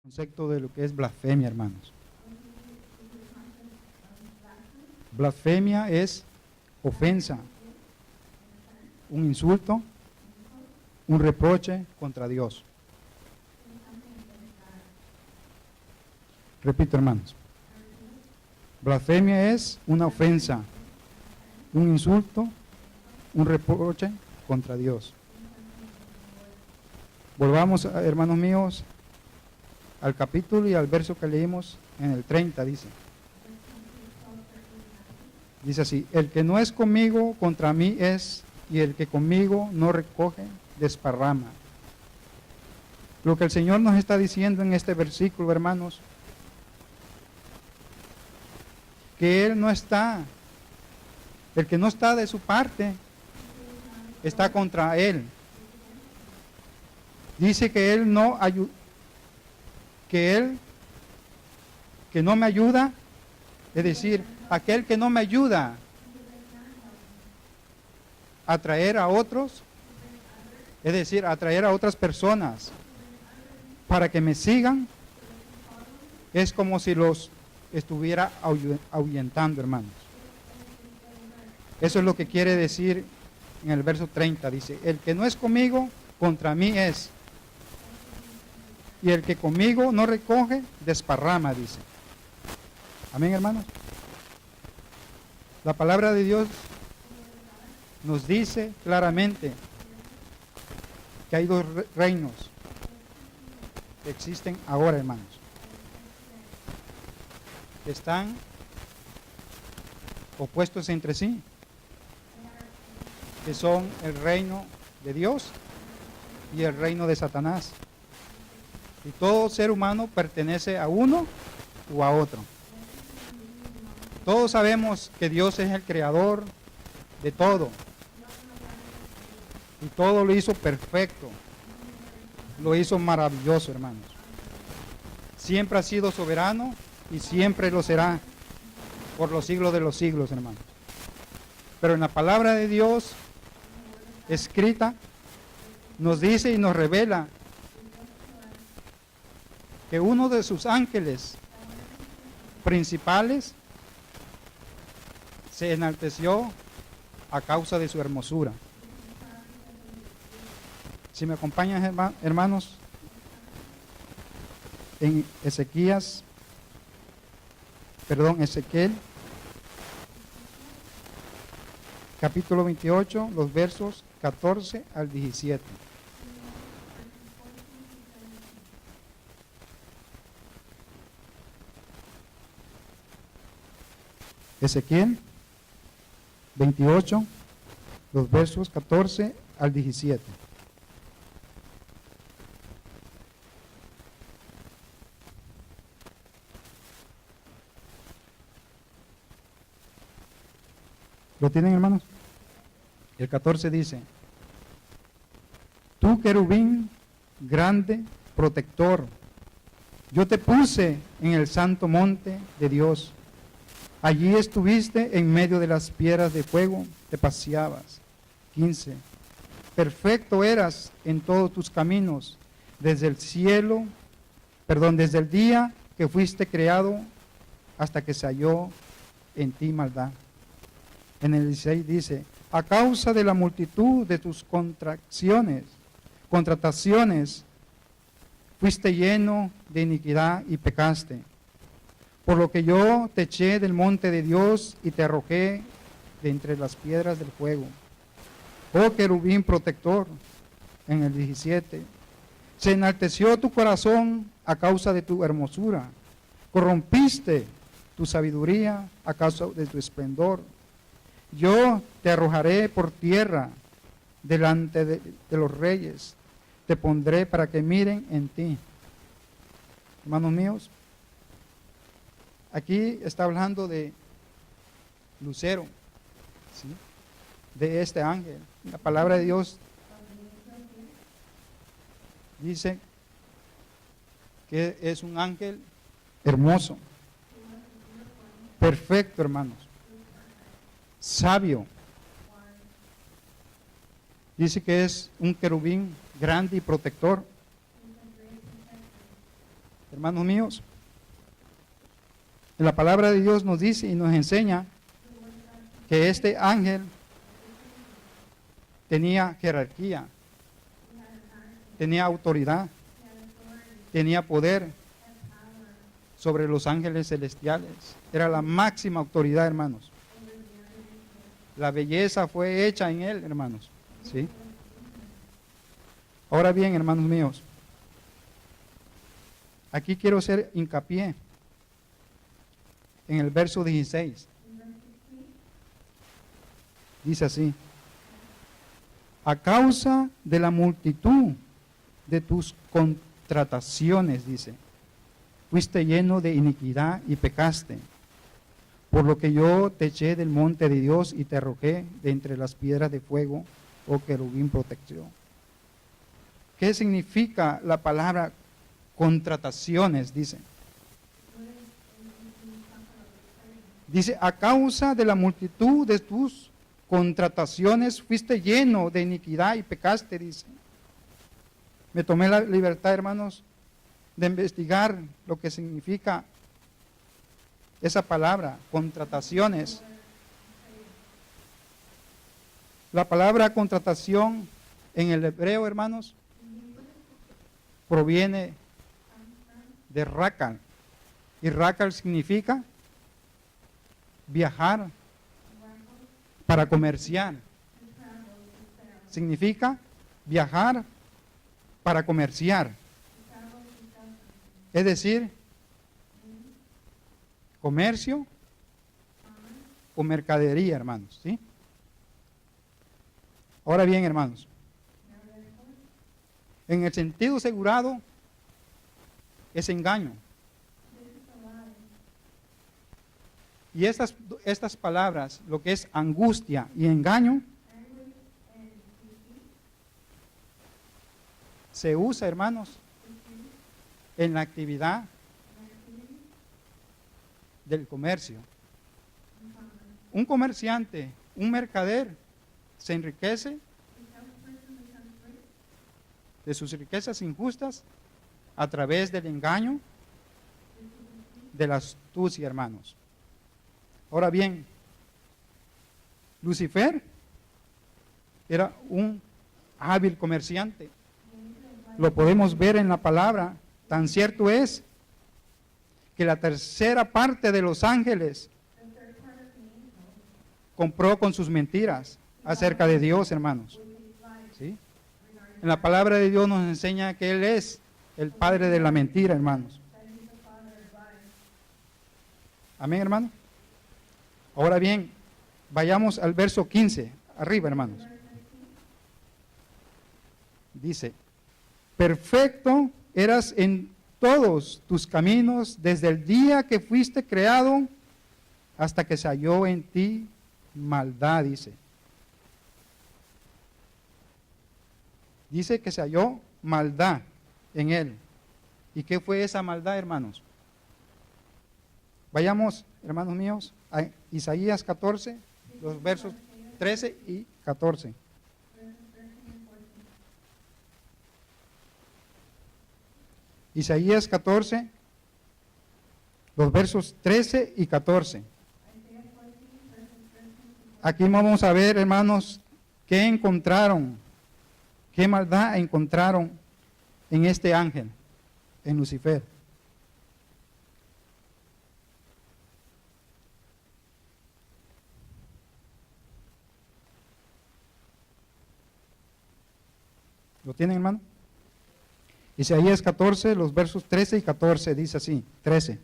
Concepto de lo que es blasfemia, hermanos. Blasfemia es ofensa, un insulto, un reproche contra Dios. Repito, hermanos. Blasfemia es una ofensa, un insulto, un reproche contra Dios. Volvamos, hermanos míos, al capítulo y al verso que leímos en el 30, dice así: el que no es conmigo, contra mí es, y el que conmigo no recoge, desparrama. Lo que el Señor nos está diciendo en este versículo, hermanos, que Él no está, el que no está de su parte, está contra Él. Dice que Él no ayuda, que no me ayuda, es decir, aquel que no me ayuda a atraer a otros, es decir, a atraer a otras personas para que me sigan, es como si los estuviera ahuyentando, hermanos. Eso es lo que quiere decir en el verso 30, dice: el que no es conmigo, contra mí es, y el que conmigo no recoge, desparrama, dice. Amén, hermanos. La palabra de Dios nos dice claramente que hay dos reinos que existen ahora, hermanos, que están opuestos entre sí, que son el reino de Dios y el reino de Satanás. Y todo ser humano pertenece a uno o a otro. Todos sabemos que Dios es el creador de todo. Y todo lo hizo perfecto. Lo hizo maravilloso, hermanos. Siempre ha sido soberano y siempre lo será por los siglos de los siglos, hermanos. Pero en la palabra de Dios escrita nos dice y nos revela que uno de sus ángeles principales se enalteció a causa de su hermosura. Si me acompañan, hermanos, en Ezequiel, capítulo 28, los versos 14 al 17. Ezequiel 28, los versos 14 al 17. ¿Lo tienen, hermanos? El 14 dice: tú, querubín grande, protector, yo te puse en el santo monte de Dios. Allí estuviste en medio de las piedras de fuego, te paseabas. 15. Perfecto eras en todos tus caminos, desde el día que fuiste creado hasta que se halló en ti maldad. En el 16 dice: a causa de la multitud de tus contrataciones, fuiste lleno de iniquidad y pecaste. Por lo que yo te eché del monte de Dios y te arrojé de entre las piedras del fuego. Oh querubín protector, en el 17, se enalteció tu corazón a causa de tu hermosura. Corrompiste tu sabiduría a causa de tu esplendor. Yo te arrojaré por tierra delante de los reyes. Te pondré para que miren en ti. Hermanos míos, aquí está hablando de Lucero, ¿sí?, de este ángel. La palabra de Dios dice que es un ángel hermoso, perfecto, hermanos, sabio. Dice que es un querubín grande y protector. hermanos míos, la palabra de Dios nos dice y nos enseña que este ángel tenía jerarquía, tenía autoridad, tenía poder sobre los ángeles celestiales. Era la máxima autoridad, hermanos. La belleza fue hecha en él, hermanos. ¿Sí? Ahora bien, hermanos míos, aquí quiero hacer hincapié en el verso 16. Dice así: a causa de la multitud de tus contrataciones, dice, fuiste lleno de iniquidad y pecaste, por lo que yo te eché del monte de Dios y te arrojé de entre las piedras de fuego, oh querubín protección. ¿Qué significa la palabra contrataciones? Dice, a causa de la multitud de tus contrataciones fuiste lleno de iniquidad y pecaste, dice. Me tomé la libertad, hermanos, de investigar lo que significa esa palabra, contrataciones. La palabra contratación en el hebreo, hermanos, proviene de rakal. Y rakal significa viajar para comerciar. Significa viajar para comerciar. Es decir, comercio o mercadería, hermanos, ¿sí? Ahora bien, hermanos, en el sentido asegurado es engaño. Y estas palabras, lo que es angustia y engaño, se usa, hermanos, en la actividad del comercio. Un comerciante, un mercader, se enriquece de sus riquezas injustas a través del engaño, de la astucia, hermanos. Ahora bien, Lucifer era un hábil comerciante. Lo podemos ver en la palabra. Tan cierto es que la tercera parte de los ángeles compró con sus mentiras acerca de Dios, hermanos. ¿Sí? En la palabra de Dios nos enseña que Él es el padre de la mentira, hermanos. Amén, hermano. Ahora bien, vayamos al verso 15, arriba, hermanos. Dice, perfecto eras en todos tus caminos desde el día que fuiste creado hasta que se halló en ti maldad, dice. Dice que se halló maldad en él. ¿Y qué fue esa maldad, hermanos? Vayamos, hermanos míos, a Isaías 14, los versos 13 y 14. Isaías 14, los versos 13 y 14. Aquí vamos a ver, hermanos, qué encontraron, qué maldad encontraron en este ángel, en Lucifer. ¿Lo tienen, hermano? Isaías 14, los versos 13 y 14, dice así, 13.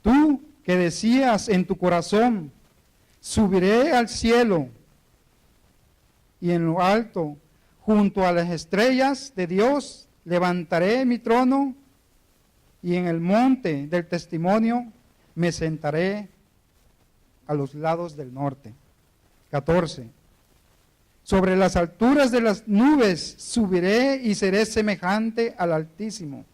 Tú que decías en tu corazón, subiré al cielo y en lo alto, junto a las estrellas de Dios, levantaré mi trono y en el monte del testimonio me sentaré a los lados del norte. 14. Sobre las alturas de las nubes subiré y seré semejante al Altísimo.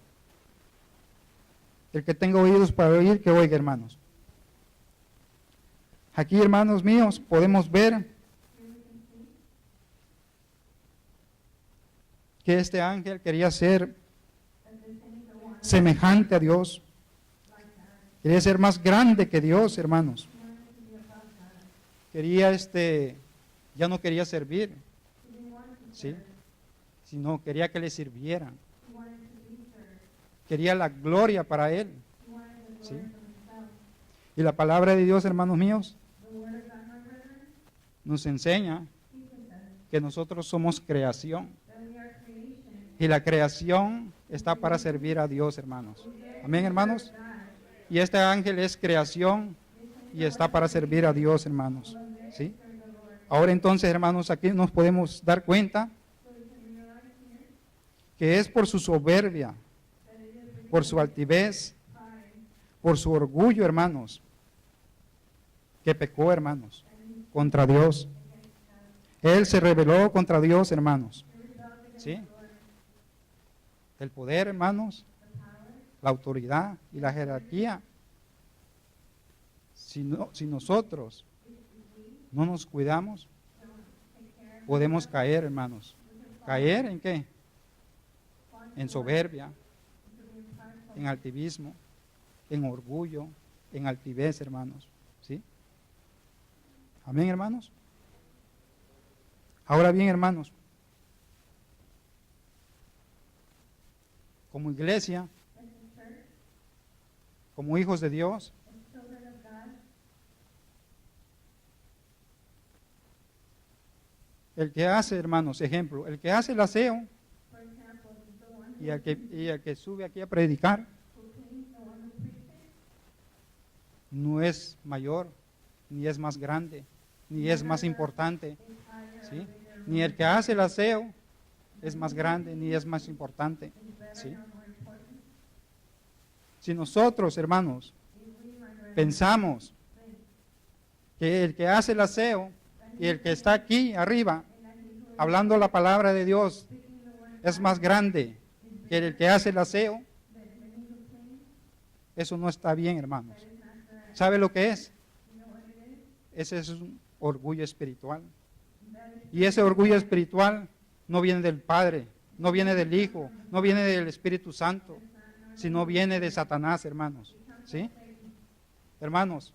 El que tenga oídos para oír, que oiga, hermanos. Aquí, hermanos míos, podemos ver que este ángel quería ser semejante a Dios. Quería ser más grande que Dios, hermanos. Quería ya no quería servir, ¿sí? Sino quería que le sirvieran. Quería la gloria para Él, ¿sí? Y la palabra de Dios, hermanos míos, nos enseña que nosotros somos creación. Y la creación está para servir a Dios, hermanos. Amén, hermanos. Y este ángel es creación y está para servir a Dios, hermanos. ¿Sí? Ahora entonces, hermanos, aquí nos podemos dar cuenta que es por su soberbia, por su altivez, por su orgullo, hermanos, que pecó, hermanos, contra Dios. Él se rebeló contra Dios, hermanos. ¿Sí? El poder, hermanos, la autoridad y la jerarquía. Si nosotros no nos cuidamos, podemos caer, hermanos. ¿Caer en qué? En soberbia, en altivismo, en orgullo, en altivez, hermanos. ¿Sí? Amén, hermanos. Ahora bien, hermanos, como iglesia, como hijos de Dios, el que hace, hermanos, ejemplo, el que hace el aseo y el que sube aquí a predicar, no es mayor, ni es más grande, ni es más importante, ¿sí? Ni el que hace el aseo es más grande, ni es más importante, ¿sí? Si nosotros, hermanos, pensamos que el que hace el aseo y el que está aquí arriba, hablando la palabra de Dios, es más grande que el que hace el aseo, eso no está bien, hermanos. ¿Sabe lo que es? Ese es un orgullo espiritual. Y ese orgullo espiritual no viene del Padre, no viene del Hijo, no viene del Espíritu Santo, sino viene de Satanás, hermanos. ¿Sí? Hermanos,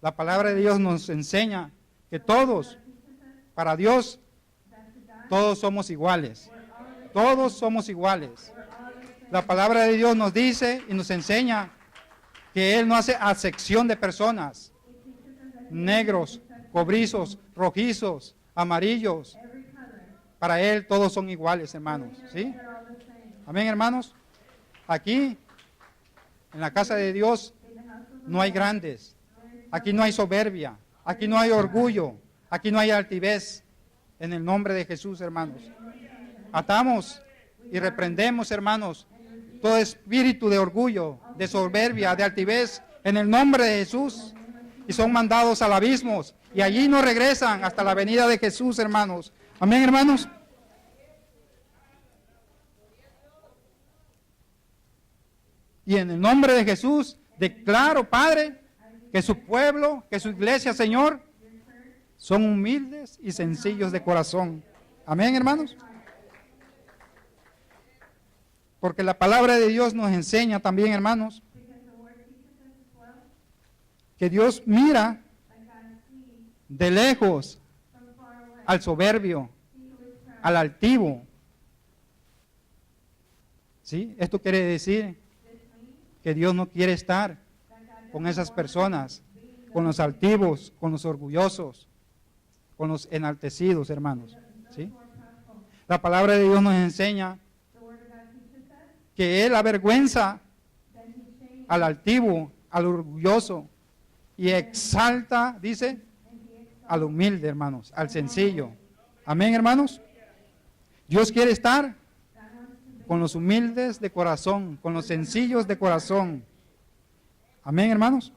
la palabra de Dios nos enseña que todos, para Dios, todos somos iguales. Todos somos iguales. La palabra de Dios nos dice y nos enseña que Él no hace acepción de personas. Negros, cobrizos, rojizos, amarillos. Para Él todos son iguales, hermanos. ¿Sí? Amén, hermanos. Aquí, en la casa de Dios, no hay grandes. Aquí no hay soberbia. Aquí no hay orgullo. Aquí no hay altivez. En el nombre de Jesús, hermanos. Atamos y reprendemos, hermanos, todo espíritu de orgullo, de soberbia, de altivez, en el nombre de Jesús. Y son mandados al abismo. Y allí no regresan hasta la venida de Jesús, hermanos. Amén, hermanos. Y en el nombre de Jesús, declaro, Padre, que su pueblo, que su iglesia, Señor, son humildes y sencillos de corazón. Amén, hermanos. Porque la palabra de Dios nos enseña también, hermanos, que Dios mira de lejos al soberbio, al altivo. ¿Sí? Esto quiere decir que Dios no quiere estar con esas personas, con los altivos, con los orgullosos, con los enaltecidos, hermanos. ¿Sí? La palabra de Dios nos enseña que Él avergüenza al altivo, al orgulloso, y exalta, dice, al humilde, hermanos, al sencillo. Amén, hermanos. Dios quiere estar con los humildes de corazón, con los sencillos de corazón. Amén, hermanos.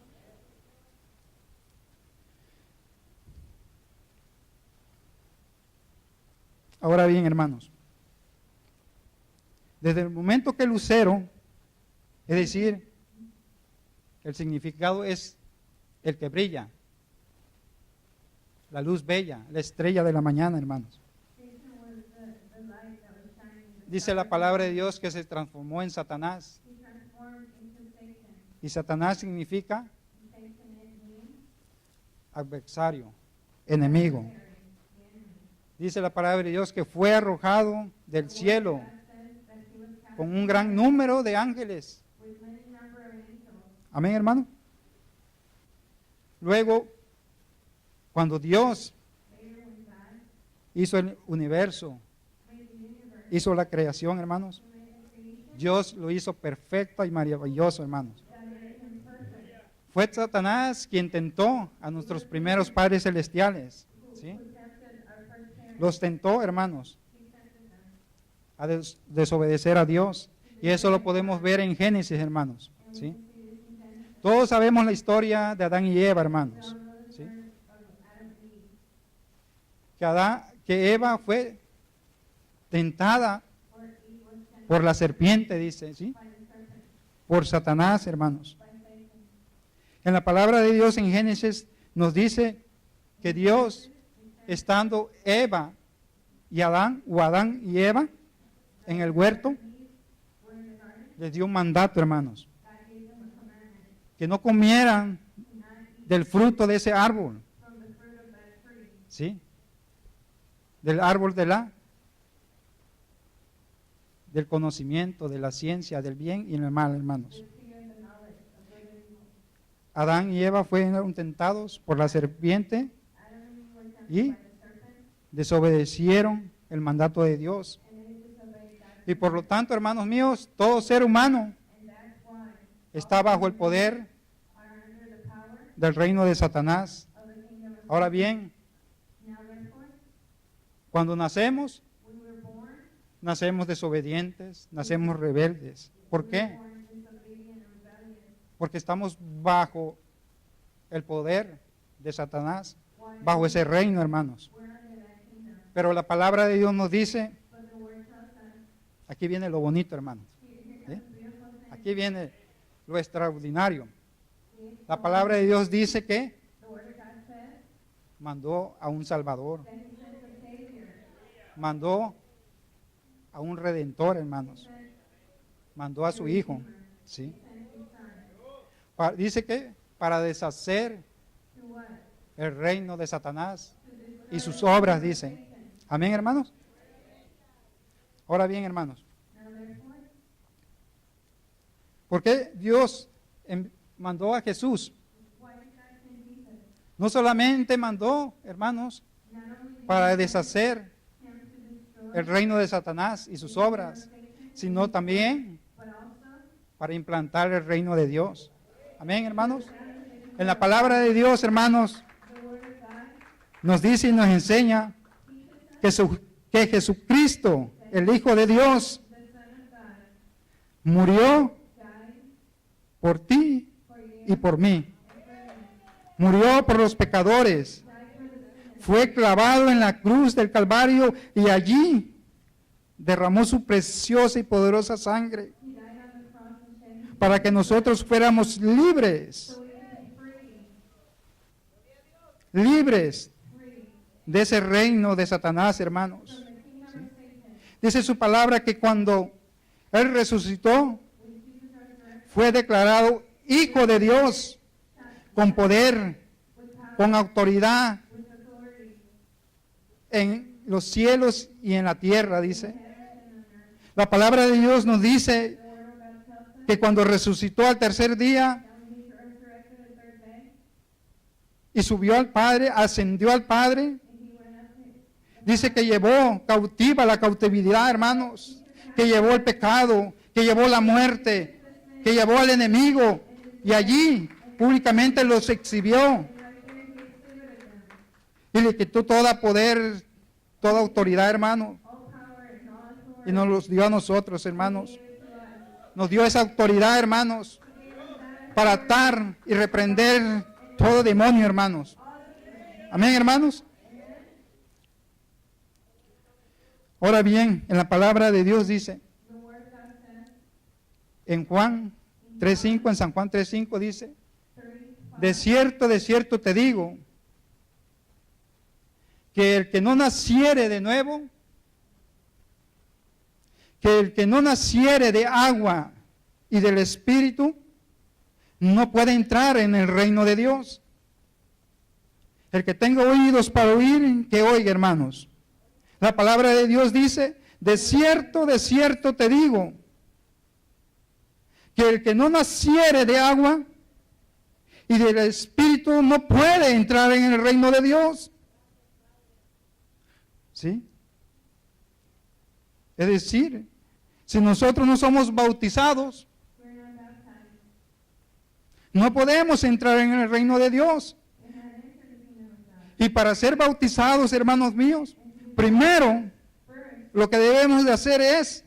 Ahora bien, hermanos, desde el momento que lucero, es decir, el significado es el que brilla, la luz bella, la estrella de la mañana, hermanos. Dice la palabra de Dios que se transformó en Satanás Y Satanás significa adversario, enemigo. Dice la palabra de Dios que fue arrojado del cielo con un gran número de ángeles. Amén, hermano. Luego, cuando Dios hizo el universo, hizo la creación, hermanos, Dios lo hizo perfecto y maravilloso, hermanos. Fue Satanás quien tentó a nuestros primeros padres celestiales, ¿sí? Los tentó, hermanos, a desobedecer a Dios. Y eso lo podemos ver en Génesis, hermanos, ¿sí? Todos sabemos la historia de Adán y Eva, hermanos, ¿sí? Que Eva fue tentada por la serpiente, dice, ¿sí? Por Satanás, hermanos. En la palabra de Dios en Génesis nos dice que Dios, estando Eva y Adán, o Adán y Eva, en el huerto, les dio un mandato, hermanos, que no comieran del fruto de ese árbol, ¿sí? Del árbol del conocimiento, de la ciencia, del bien y del mal, hermanos. Adán y Eva fueron tentados por la serpiente y desobedecieron el mandato de Dios. Y por lo tanto, hermanos míos, todo ser humano está bajo el poder del reino de Satanás. Ahora bien, cuando nacemos desobedientes, nacemos rebeldes. ¿Por qué? Porque estamos bajo el poder de Satanás, bajo ese reino, hermanos. Pero la palabra de Dios nos dice, aquí viene lo bonito, hermanos, ¿sí? Aquí viene lo extraordinario. La palabra de Dios dice que mandó a un Salvador, mandó a un Redentor, hermanos, mandó a su Hijo, ¿sí? Dice que para deshacer el reino de Satanás y sus obras, dice. Amén, hermanos. Ahora bien, hermanos, ¿por qué Dios mandó a Jesús? No solamente mandó, hermanos, para deshacer el reino de Satanás y sus obras, sino también para implantar el reino de Dios. Amén, hermanos. En la palabra de Dios, hermanos, nos dice y nos enseña que Jesucristo, el Hijo de Dios, murió por ti y por mí. Murió por los pecadores. Fue clavado en la cruz del Calvario y allí derramó su preciosa y poderosa sangre para que nosotros fuéramos libres de ese reino de Satanás, hermanos. ¿Sí? Dice su palabra que cuando Él resucitó, fue declarado Hijo de Dios, con poder, con autoridad, en los cielos y en la tierra, dice. La palabra de Dios nos dice que cuando resucitó al tercer día y subió al Padre, ascendió al Padre, dice que llevó cautiva la cautividad, hermanos, que llevó el pecado, que llevó la muerte, que llevó al enemigo, y allí públicamente los exhibió y le quitó todo poder, toda autoridad, hermano, y nos los dio a nosotros, hermanos. Nos dio esa autoridad, hermanos, para atar y reprender todo demonio, hermanos. Amén, hermanos. Ahora bien, en la palabra de Dios dice, en Juan 3:5, en San Juan 3:5 dice, de cierto te digo, que el que no naciere de nuevo, que el que no naciere de agua y del Espíritu, no puede entrar en el reino de Dios. El que tenga oídos para oír, que oiga, hermanos. La palabra de Dios dice, de cierto te digo, que el que no naciere de agua y del Espíritu no puede entrar en el reino de Dios. ¿Sí? Es decir, si nosotros no somos bautizados, no podemos entrar en el reino de Dios. Y para ser bautizados, hermanos míos, primero lo que debemos de hacer es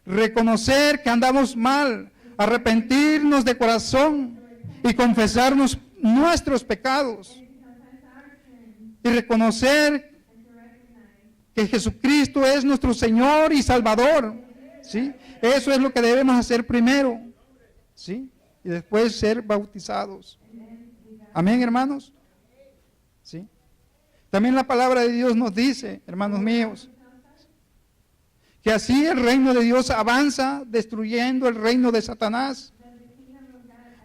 reconocer que andamos mal, arrepentirnos de corazón y confesarnos nuestros pecados y reconocer que Jesucristo es nuestro Señor y Salvador. ¿Sí? Eso es lo que debemos hacer primero. ¿Sí? Y después ser bautizados. Amén, hermanos. ¿Sí? También la palabra de Dios nos dice, hermanos míos, que así el reino de Dios avanza destruyendo el reino de Satanás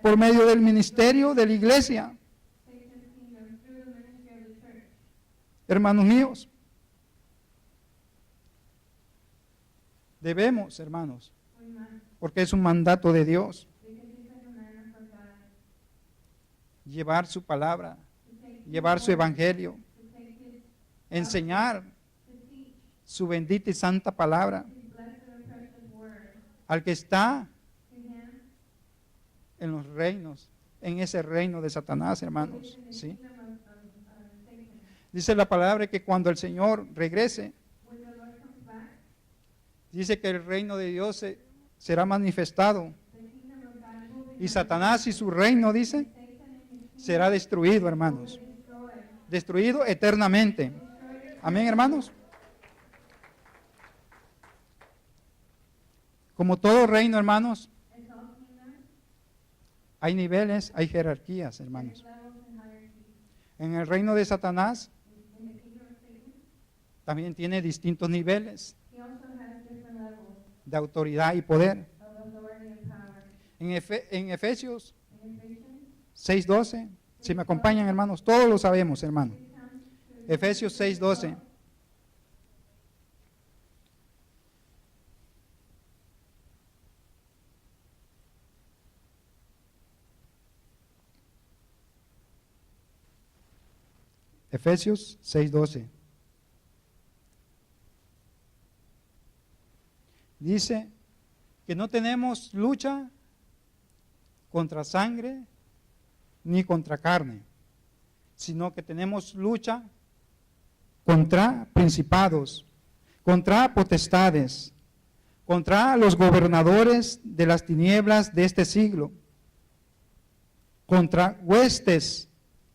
por medio del ministerio de la iglesia. Hermanos míos, debemos, hermanos, porque es un mandato de Dios, llevar su palabra, llevar su evangelio, enseñar su bendita y santa palabra al que está en los reinos, en ese reino de Satanás, hermanos. ¿Sí? Dice la palabra que cuando el Señor regrese, dice que el reino de Dios será manifestado y Satanás y su reino, dice, será destruido, hermanos. Destruido eternamente. Amén, hermanos. Como todo reino, hermanos, hay niveles, hay jerarquías, hermanos. En el reino de Satanás también tiene distintos niveles de autoridad y poder. En Efesios 6:12, si me acompañan, hermanos, todos lo sabemos, hermanos. Efesios 6:12. Efesios 6:12. Dice que no tenemos lucha contra sangre ni contra carne, sino que tenemos lucha contra principados, contra potestades, contra los gobernadores de las tinieblas de este siglo, contra huestes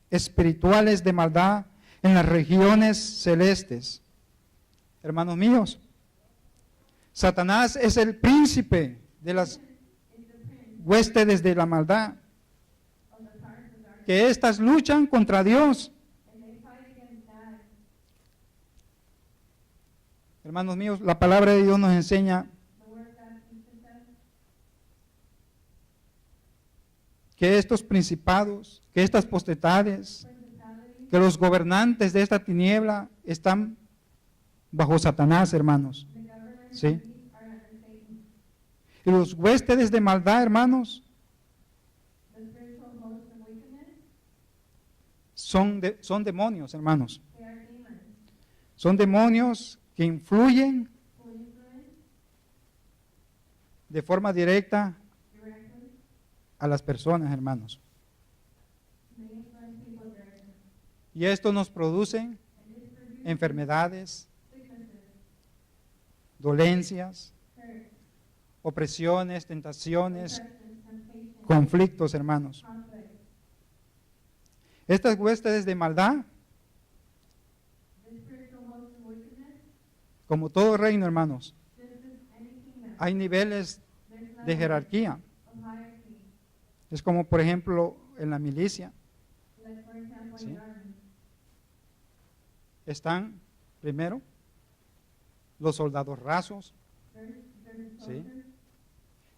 espirituales de maldad en las regiones celestes. Hermanos míos, Satanás es el príncipe de las huestes de la maldad, que éstas luchan contra Dios. Hermanos míos, la palabra de Dios nos enseña que estos principados, que estas potestades, que los gobernantes de esta tiniebla están bajo Satanás, hermanos. ¿Sí? Y los huéspedes de maldad, hermanos, son demonios, hermanos. Son demonios que influyen de forma directa a las personas, hermanos. Y esto nos produce enfermedades, dolencias, opresiones, tentaciones, conflictos, hermanos. Estas huestes de maldad, como todo reino, hermanos, hay niveles de jerarquía. Es como, por ejemplo, en la milicia. ¿Sí? Están, primero, los soldados rasos. ¿Sí?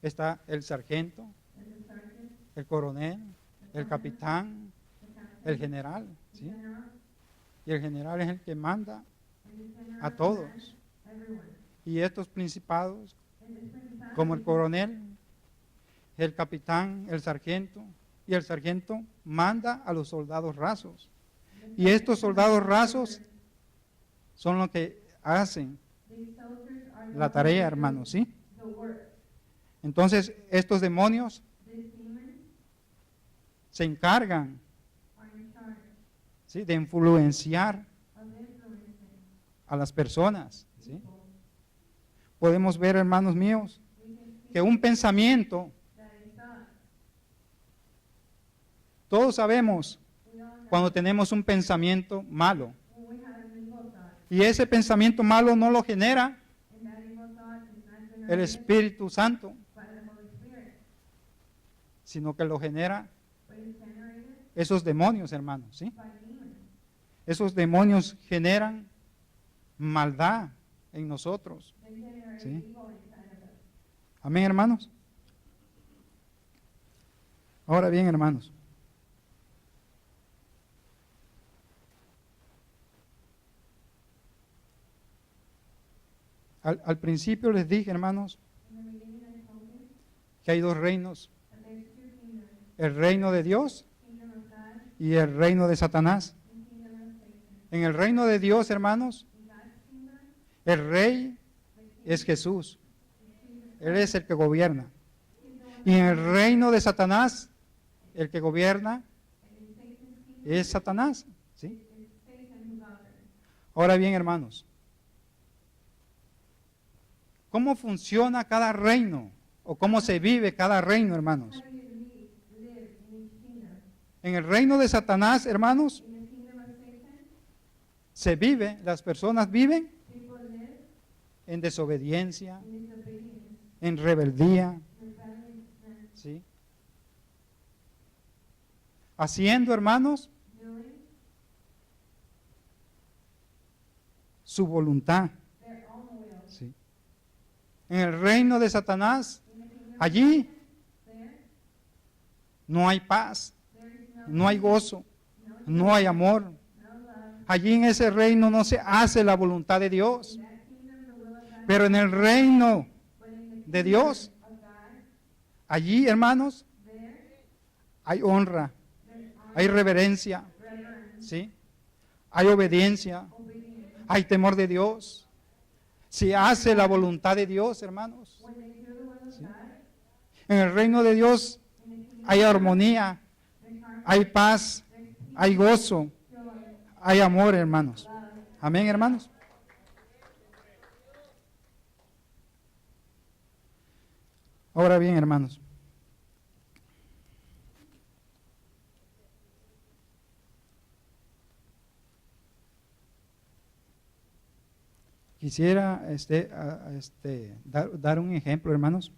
Está el sargento, el coronel, el capitán, el general, ¿sí? Y el general es el que manda a todos. Y estos principados, como el coronel, el capitán, el sargento, y el sargento manda a los soldados rasos. Y estos soldados rasos son los que hacen la tarea, hermanos, ¿sí? Entonces, estos demonios se encargan, ¿sí?, de influenciar a las personas, ¿sí? Podemos ver, hermanos míos, que un pensamiento, todos sabemos cuando tenemos un pensamiento malo, y ese pensamiento malo no lo genera el Espíritu Santo, sino que lo genera esos demonios, hermanos, ¿sí? Esos demonios generan maldad en nosotros, ¿sí? Amén, hermanos. Ahora bien, hermanos, al principio les dije, hermanos, que hay dos reinos: el reino de Dios y el reino de Satanás. En el reino de Dios, hermanos, el rey es Jesús. Él es el que gobierna. Y en el reino de Satanás, el que gobierna es Satanás, ¿sí? Ahora bien, hermanos, ¿cómo funciona cada reino? ¿O cómo se vive cada reino, hermanos? En el reino de Satanás, hermanos, se vive, las personas viven en desobediencia, en rebeldía, ¿sí? Haciendo, hermanos, su voluntad, ¿sí? En el reino de Satanás, allí no hay paz, no hay gozo, no hay amor. Allí en ese reino no se hace la voluntad de Dios. Pero en el reino de Dios, allí, hermanos, hay honra, hay reverencia, ¿sí? Hay obediencia, hay temor de Dios. Se hace la voluntad de Dios, hermanos, ¿sí? En el reino de Dios hay armonía, hay paz, hay gozo, hay amor, hermanos. Amén, hermanos. Ahora bien, hermanos, quisiera dar un ejemplo, hermanos.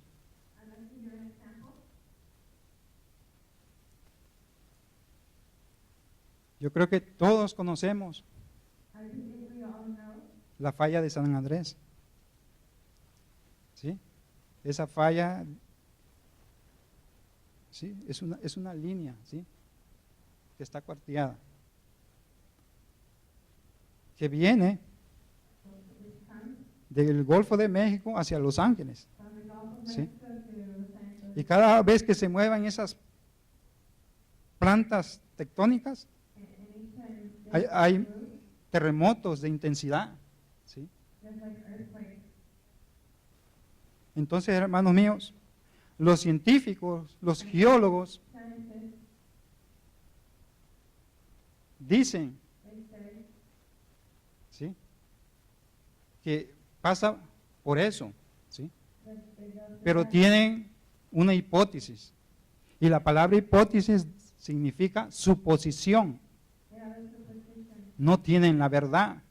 Yo creo que todos conocemos la falla de San Andrés, ¿sí? Esa falla, ¿sí?, es una línea, ¿sí?, que está cuarteada, que viene del Golfo de México hacia Los Ángeles, ¿sí? Y cada vez que se muevan esas plantas tectónicas, hay terremotos de intensidad, ¿sí? Entonces, hermanos míos, los científicos, los geólogos, dicen, ¿sí?, que pasa por eso, ¿sí? Pero tienen una hipótesis, y la palabra hipótesis significa suposición. No tienen la verdad.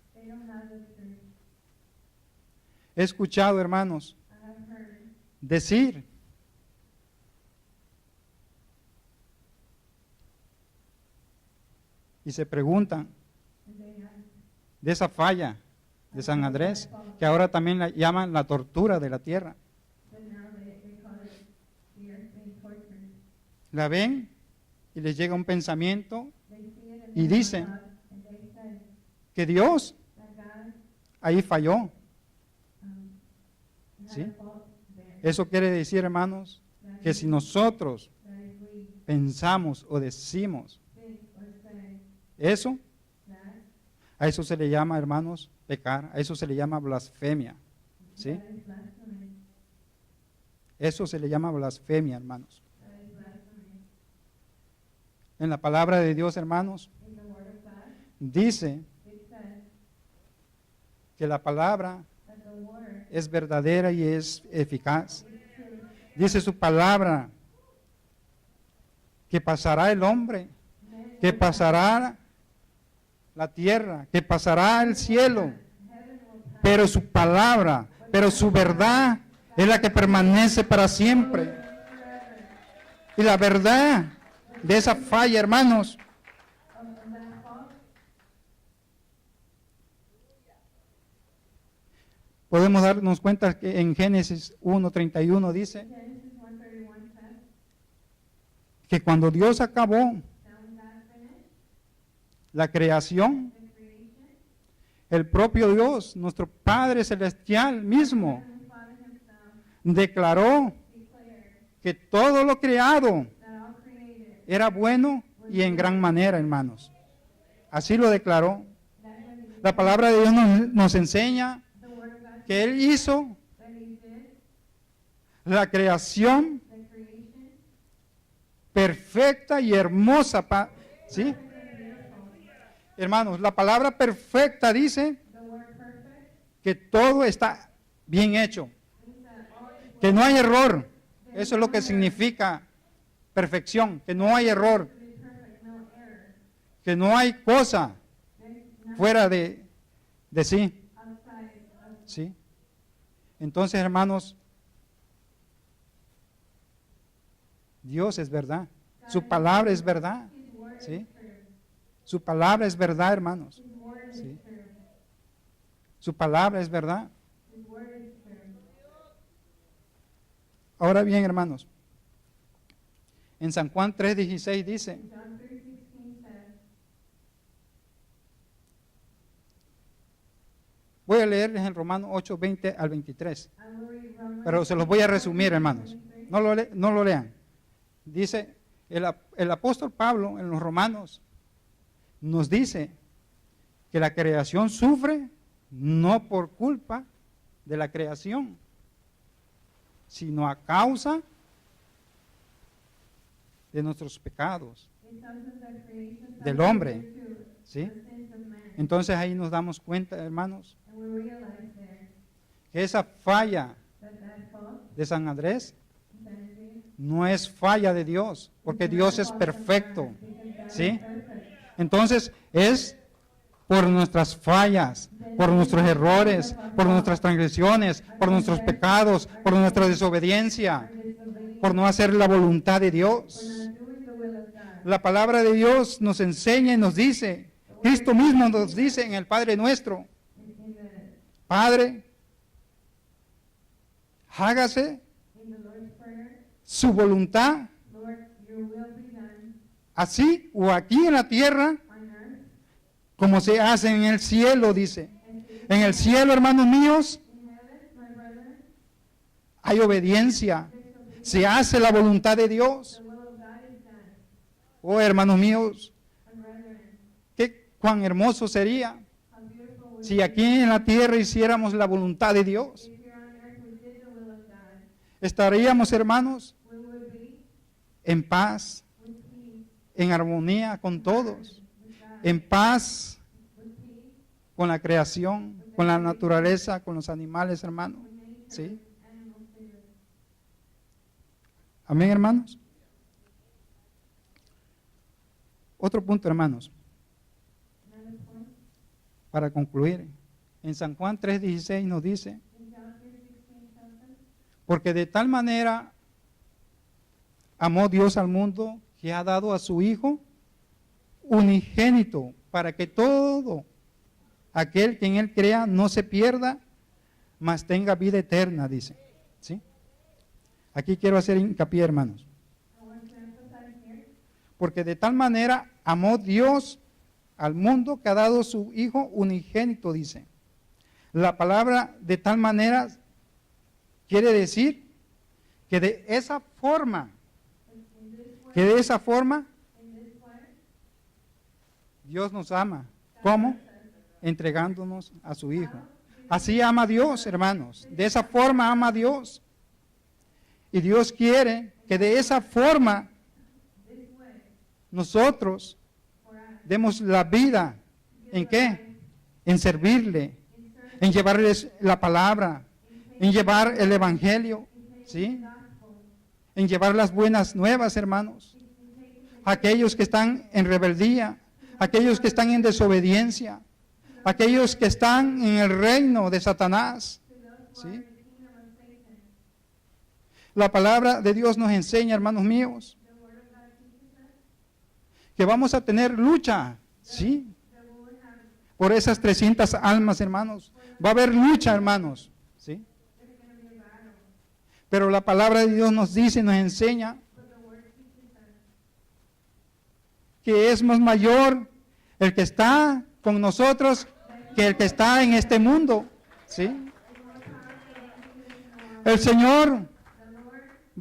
He escuchado, hermanos, decir y se preguntan de esa falla de San Andrés, que ahora también la llaman la tortura de la tierra. la ven y les llega un pensamiento they see it and y they dicen look up and they say que Dios that God ahí falló. um, had ¿Sí? a fault there. Eso quiere decir, hermanos, That que si nosotros that if we pensamos o decimos think or say eso, that, a eso se le llama, hermanos, pecar, a eso se le llama blasfemia. ¿Sí? that is blasphemy. Eso se le llama blasfemia, hermanos. That is blasphemy. En la palabra de Dios, hermanos, In the Word of God, dice it says que la palabra that the Word es verdadera y es eficaz. is true. Dice su palabra que pasará el hombre, que pasará la tierra, que pasará el cielo, pero su palabra, pero su verdad es la que permanece para siempre. Y la verdad de esa falla, hermanos, Of that fault, podemos darnos cuenta que en Génesis 1:31 dice Genesis 1:31 says que cuando Dios acabó that when God finished la creación, the creation, el propio Dios, nuestro Padre Celestial mismo, Heavenly Father himself declaró declared que todo lo creado that all created era bueno y en gran manera, hermanos. Así lo declaró. that when La palabra de Dios nos enseña the Word of God que Él hizo that he did, la creación the creation, perfecta y hermosa. ¿Sí? Hermanos, la palabra perfecta dice the word perfect, que todo está bien hecho, means that all is que no hay error. Eso es lo que significa perfección, que no hay error, to be perfect, no error. que no hay cosa There's nothing fuera de sí. outside of ¿Sí? Entonces, hermanos, Dios es verdad, su palabra es verdad, his word ¿sí? is true. Su palabra es verdad, hermanos, His word Sí. is true. su palabra es verdad. His word is true. Ahora bien, hermanos, en San Juan 3:16 dice, John 3:16 says, voy a leerles en Romanos 8:20 al 23, I will read Romans pero se los voy a resumir, 8:23. hermanos. No lo lean. Dice, el apóstol Pablo en los Romanos nos dice que la creación sufre no por culpa de la creación, sino a causa de nuestros pecados, It tells us that creation del suffers hombre. due to ¿sí? the sins of man. Entonces ahí nos damos cuenta, hermanos, And we realize there que esa falla that fault, de San Andrés insanity, no es falla de Dios, porque is not Dios a es fault of perfecto. God, because God ¿sí? is perfect. Entonces es por nuestras fallas, por nuestros errores, por nuestras transgresiones, por nuestros pecados, por nuestra desobediencia, Our disobedience, por no hacer la voluntad de for Dios. not doing the will of God. La palabra de Dios nos enseña y nos dice, Cristo mismo nos dice en el Padre nuestro, In the Padre, hágase in the Lord's Prayer, su voluntad, Lord, your will be done así o aquí en la tierra, on earth como se hace en el cielo, dice. as it is En el cielo, hermanos míos, in heaven, my brother. hay obediencia, There's obedience. se hace la voluntad de Dios. The will of God is done. Oh, hermanos míos, And brethren, cuán hermoso sería how beautiful would si it aquí en la tierra hiciéramos la voluntad de be Dios. if here on earth we did the will of God. Estaríamos, hermanos, We would be en paz, with peace en armonía con todos, with God, en paz with peace con la creación, con la naturaleza, con los animales, hermanos. with nature, ¿Sí? with animals too. Amén, hermanos. Otro punto, hermanos, Another point, para concluir. En San Juan 3:16 nos dice, in John 3:16 tells us, porque de tal manera amó Dios al mundo que ha dado a su Hijo unigénito para que todo aquel que en Él crea no se pierda, mas tenga vida eterna, dice. ¿Sí? Aquí quiero hacer hincapié, hermanos. I want to emphasize Porque de tal manera amó Dios al mundo que ha dado su Hijo unigénito, dice. La palabra de tal manera quiere decir que de esa forma, Dios nos ama. ¿Cómo? Entregándonos a su Hijo. Así ama a Dios, hermanos. De esa forma ama a Dios. Y Dios quiere que de esa forma nosotros demos la vida. ¿En qué? En servirle, en llevarles la palabra, en llevar el evangelio, ¿sí? En llevar las buenas nuevas, hermanos. Aquellos que están en rebeldía, aquellos que están en desobediencia, aquellos que están en el reino de Satanás, ¿sí? La palabra de Dios nos enseña, hermanos míos, que vamos a tener lucha, ¿sí? Por esas 300 almas, hermanos. Va a haber lucha, hermanos, ¿sí? Pero la palabra de Dios nos dice, nos enseña que es más mayor el que está con nosotros que el que está en este mundo, ¿sí? El Señor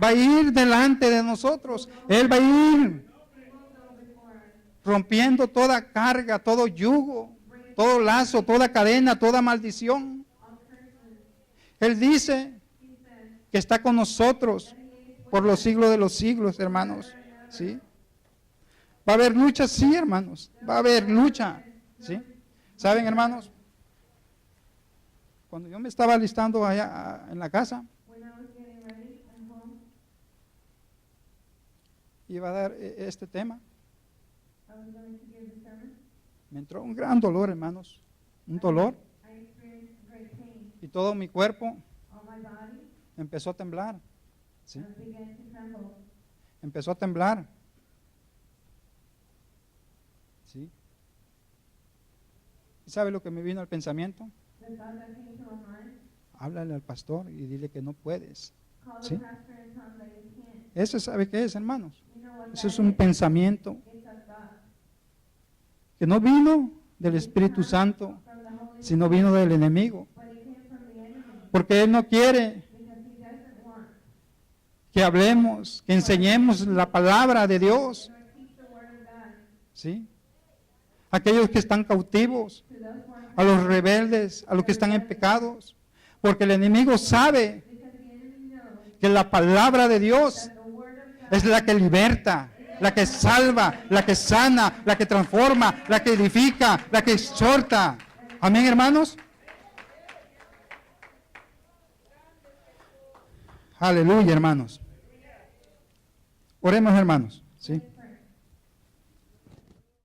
va a ir delante de nosotros. Él va a ir rompiendo toda carga, todo yugo, todo lazo, toda cadena, toda maldición. Él dice que está con nosotros por los siglos de los siglos, hermanos, ¿sí? Va a haber lucha, sí, hermanos, va a haber lucha, ¿sí? ¿Saben, hermanos? Cuando yo me estaba alistando allá en la casa, iba a dar este tema, me entró un gran dolor, hermanos, un dolor, y todo mi cuerpo empezó a temblar, ¿sí? Empezó a temblar, ¿sí? ¿Y sabe lo que me vino al pensamiento? Háblale al pastor y dile que no puedes, ¿sí? Eso, ¿sabe qué es, hermanos? Eso es un pensamiento que no vino del Espíritu Santo, sino vino del enemigo. Porque Él no quiere que hablemos, que enseñemos la palabra de Dios, ¿sí? Aquellos que están cautivos, a los rebeldes, a los que están en pecados, porque el enemigo sabe que la palabra de Dios es la que liberta, la que salva, la que sana, la que transforma, la que edifica, la que exhorta. Amén, hermanos. Aleluya, hermanos. Oremos, hermanos, ¿sí?